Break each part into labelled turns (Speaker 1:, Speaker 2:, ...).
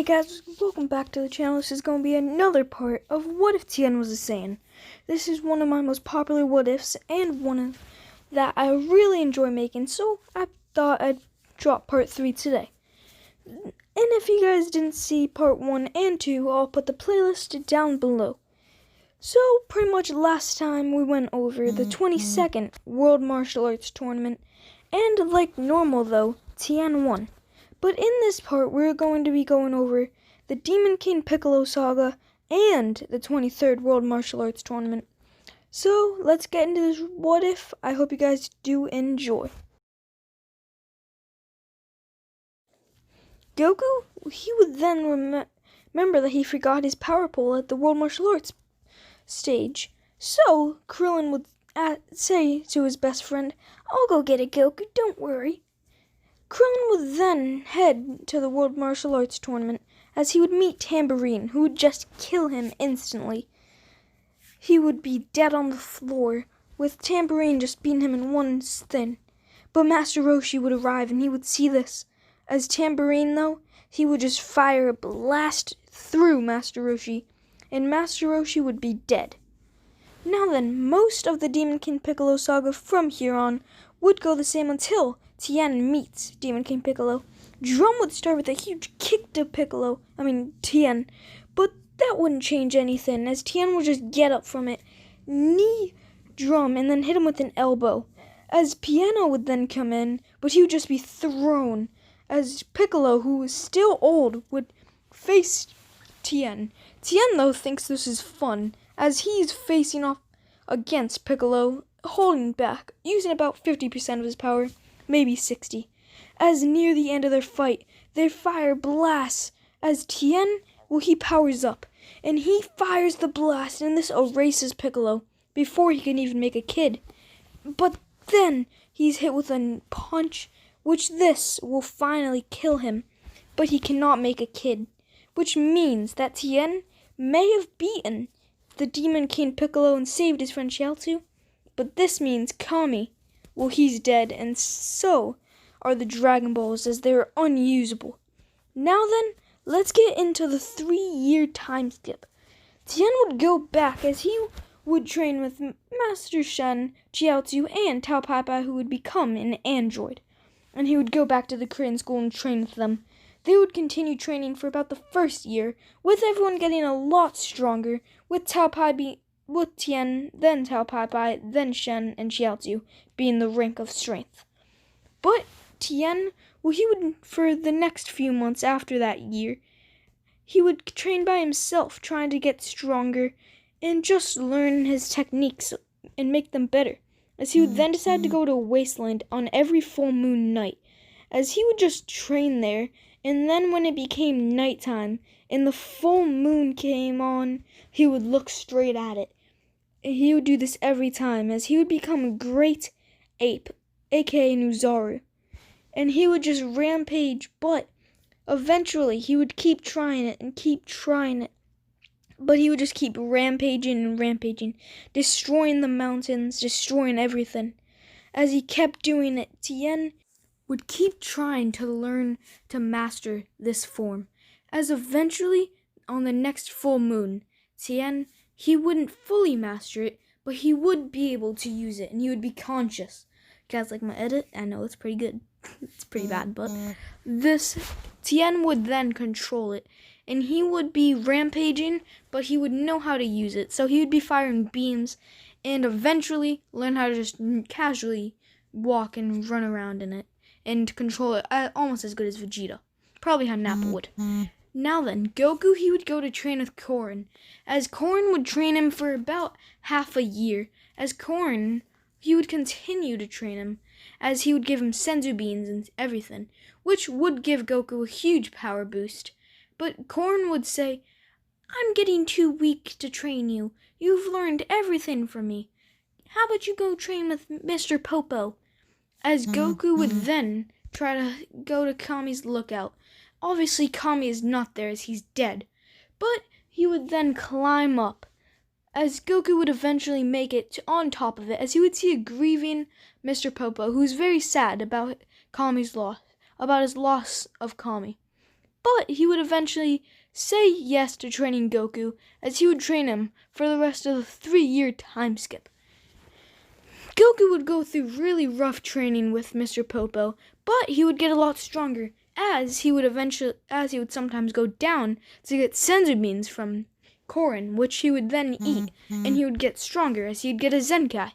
Speaker 1: guys, welcome back to the channel. This is going to be another part of What If Tien Was a Saiyan. This is one of my most popular what ifs and one that I really enjoy making, so I thought I'd drop part 3 today. And if you guys didn't see part 1 and 2, I'll put the playlist down below. So pretty much last time we went over the 22nd World Martial Arts Tournament, and like normal though, Tien won. But in this part, we're going to be going over the Demon King Piccolo saga and the 23rd World Martial Arts Tournament. So, let's get into this what if. I hope you guys do enjoy. Goku, he would then remember that he forgot his power pole at the World Martial Arts stage. So, Krillin would say to his best friend, "I'll go get it, Goku, don't worry." Krillin would then head to the World Martial Arts Tournament, as he would meet Tambourine, who would just kill him instantly. He would be dead on the floor, with Tambourine just beating him in one spin. But Master Roshi would arrive, and he would see this. As Tambourine, though, he would just fire a blast through Master Roshi, and Master Roshi would be dead. Now then, most of the Demon King Piccolo saga from here on would go the same until Tien meets Demon King Piccolo. Drum would start with a huge kick to Tien, but that wouldn't change anything, as Tien would just get up from it, knee Drum, and then hit him with an elbow. As Piano would then come in, but he would just be thrown, as Piccolo, who was still old, would face Tien. Tien, though, thinks this is fun, as he's facing off against Piccolo, holding back, using about 50% of his power, maybe 60. As near the end of their fight, they fire blasts, as Tien, he powers up, and he fires the blast, and this erases Piccolo before he can even make a kid. But then he's hit with a punch, which this will finally kill him, but he cannot make a kid, which means that Tien may have beaten the Demon King Piccolo and saved his friend Chiaotzu, but this means Kami, he's dead, and so are the Dragon Balls, as they are unusable. Now then, let's get into the 3-year time skip. Tien would go back, as he would train with Master Shen, Chiaotzu, and Tao Pai Pai, who would become an android. And he would go back to the Korean school and train with them. They would continue training for about the first year, with everyone getting a lot stronger, with Tien, then Tao Pai Pai, then Shen and Chiaotzu being the rank of strength. But Tien, he would, for the next few months after that year, he would train by himself, trying to get stronger and just learn his techniques and make them better, as he would then decide to go to a wasteland on every full moon night, as he would just train there, and then when it became nighttime and the full moon came on, he would look straight at it. He would do this every time, as he would become a great ape, aka Nuzaru. And he would just rampage, but eventually he would keep trying it and keep trying it. But he would just keep rampaging and rampaging, destroying the mountains, destroying everything. As he kept doing it, Tien would keep trying to learn to master this form. As eventually, on the next full moon, Tien, he wouldn't fully master it, but he would be able to use it, and he would be conscious. You guys like my edit? I know it's pretty good. It's pretty bad, but this Tien would then control it, and he would be rampaging, but he would know how to use it. So he would be firing beams, and eventually learn how to just casually walk and run around in it, and control it almost as good as Vegeta. Probably how Nappa would. Now then, Goku, he would go to train with Korin, as Korin would train him for about half a year, as Korin, he would continue to train him, as he would give him senzu beans and everything, which would give Goku a huge power boost. But Korin would say, "I'm getting too weak to train you. You've learned everything from me. How about you go train with Mr. Popo?" As Goku would then try to go to Kami's lookout. Obviously, Kami is not there, as he's dead. But he would then climb up, as Goku would eventually make it on top of it, as he would see a grieving Mr. Popo, who's very sad about Kami's loss, about his loss of Kami. But he would eventually say yes to training Goku, as he would train him for the rest of the 3-year time skip. Goku would go through really rough training with Mr. Popo, but he would get a lot stronger, as he would sometimes go down to get senzu beans from Korin, which he would then eat, and he would get stronger as he'd get a Zenkai.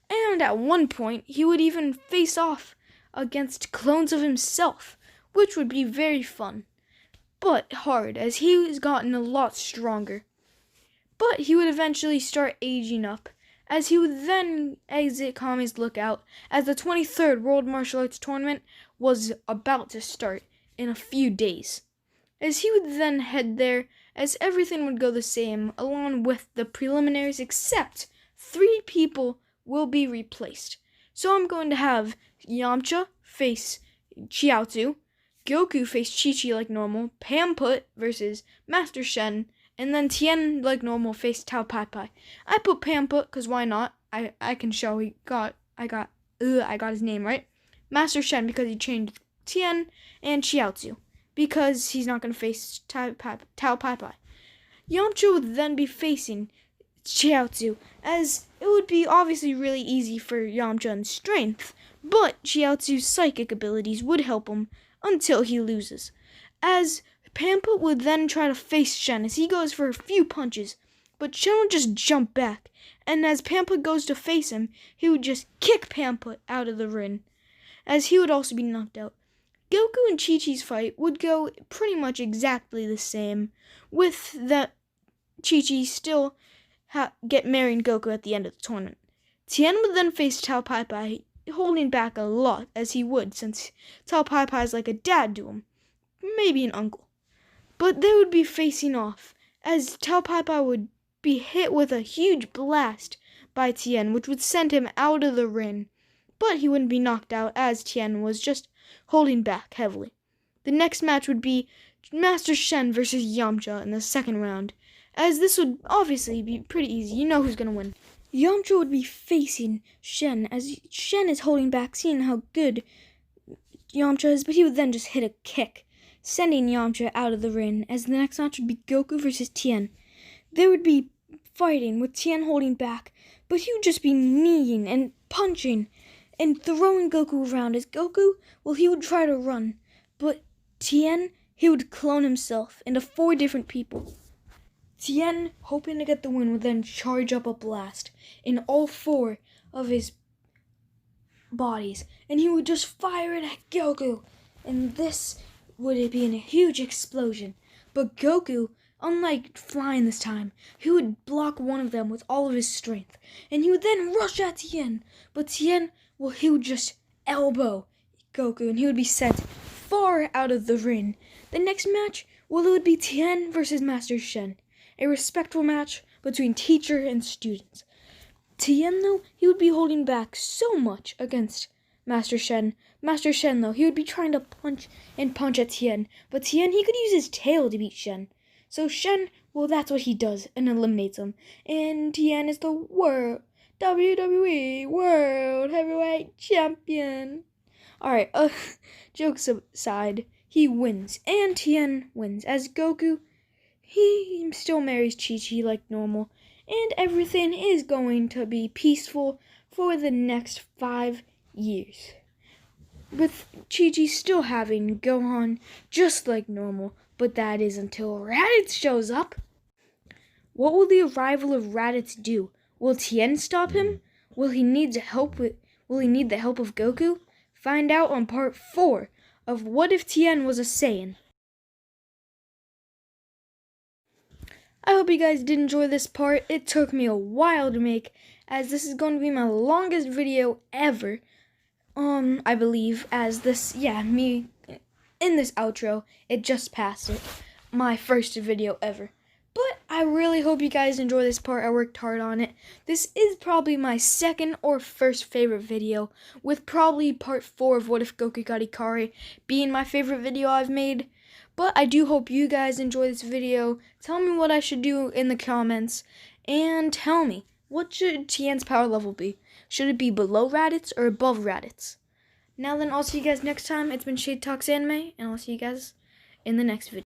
Speaker 1: And at one point, he would even face off against clones of himself, which would be very fun, but hard, as he has gotten a lot stronger. But he would eventually start aging up, as he would then exit Kami's lookout, as the 23rd World Martial Arts Tournament was about to start in a few days. As he would then head there, as everything would go the same, along with the preliminaries, except 3 people will be replaced. So I'm going to have Yamcha face Chiaotzu, Goku face Chi-Chi like normal, Pamput versus Master Shen, and then Tien like normal face Tao Pai Pai. I put Pamput because why not? I can show I got his name right. Master Shen because he changed Tien, and Chiaotzu because he's not going to face Tao Pai Pai. Yamcha would then be facing Chiaotzu, as it would be obviously really easy for Yamcha in strength, but Chiaotzu's psychic abilities would help him until he loses. As Pamput would then try to face Shen as he goes for a few punches, but Shen would just jump back, and as Pamput goes to face him, he would just kick Pamput out of the ring, as he would also be knocked out. Goku and Chi-Chi's fight would go pretty much exactly the same, with that Chi-Chi still get marrying Goku at the end of the tournament. Tien would then face Tao Pai Pai, holding back a lot, as he would, since Tao Pai Pai is like a dad to him, maybe an uncle. But they would be facing off, as Tao Pai Pai would be hit with a huge blast by Tien, which would send him out of the ring. But he wouldn't be knocked out, as Tien was just holding back heavily. The next match would be Master Shen versus Yamcha in the second round, as this would obviously be pretty easy. You know who's going to win. Yamcha would be facing Shen, as Shen is holding back, seeing how good Yamcha is, but he would then just hit a kick, sending Yamcha out of the ring, as the next match would be Goku versus Tien. They would be fighting, with Tien holding back, but he would just be kneeing and punching and throwing Goku around, as Goku, well, he would try to run, but Tien, he would clone himself into 4 different people. Tien, hoping to get the win, would then charge up a blast in all 4 of his bodies, and he would just fire it at Goku, and this would be a huge explosion. But Goku, unlike flying this time, he would block one of them with all of his strength, and he would then rush at Tien, but Tien, well, he would just elbow Goku, and he would be sent far out of the ring. The next match, well, it would be Tien versus Master Shen, a respectful match between teacher and students. Tien, though, he would be holding back so much against Master Shen. Master Shen, though, he would be trying to punch at Tien, but Tien, he could use his tail to beat Shen. So Shen, well, that's what he does, and eliminates him. And Tien is the WWE World Heavyweight Champion. Alright, jokes aside, he wins, and Tien wins, as Goku, he still marries Chi-Chi like normal, and everything is going to be peaceful for the next 5 years. With Chi-Chi still having Gohan just like normal, but that is until Raditz shows up. What will the arrival of Raditz do? Will Tien stop him? Will he need the help of Goku? Find out on part 4 of What If Tien Was a Saiyan. I hope you guys did enjoy this part. It took me a while to make, as this is going to be my longest video ever. I believe, as this, me in this outro, it just passed it. My first video ever. But I really hope you guys enjoy this part. I worked hard on it. This is probably my second or first favorite video, with probably part 4 of What If Goku Got Ikari being my favorite video I've made. But I do hope you guys enjoy this video. Tell me what I should do in the comments, and tell me, what should Tien's power level be? Should it be below Raditz or above Raditz? Now then, I'll see you guys next time. It's been Shade Talks Anime, and I'll see you guys in the next video.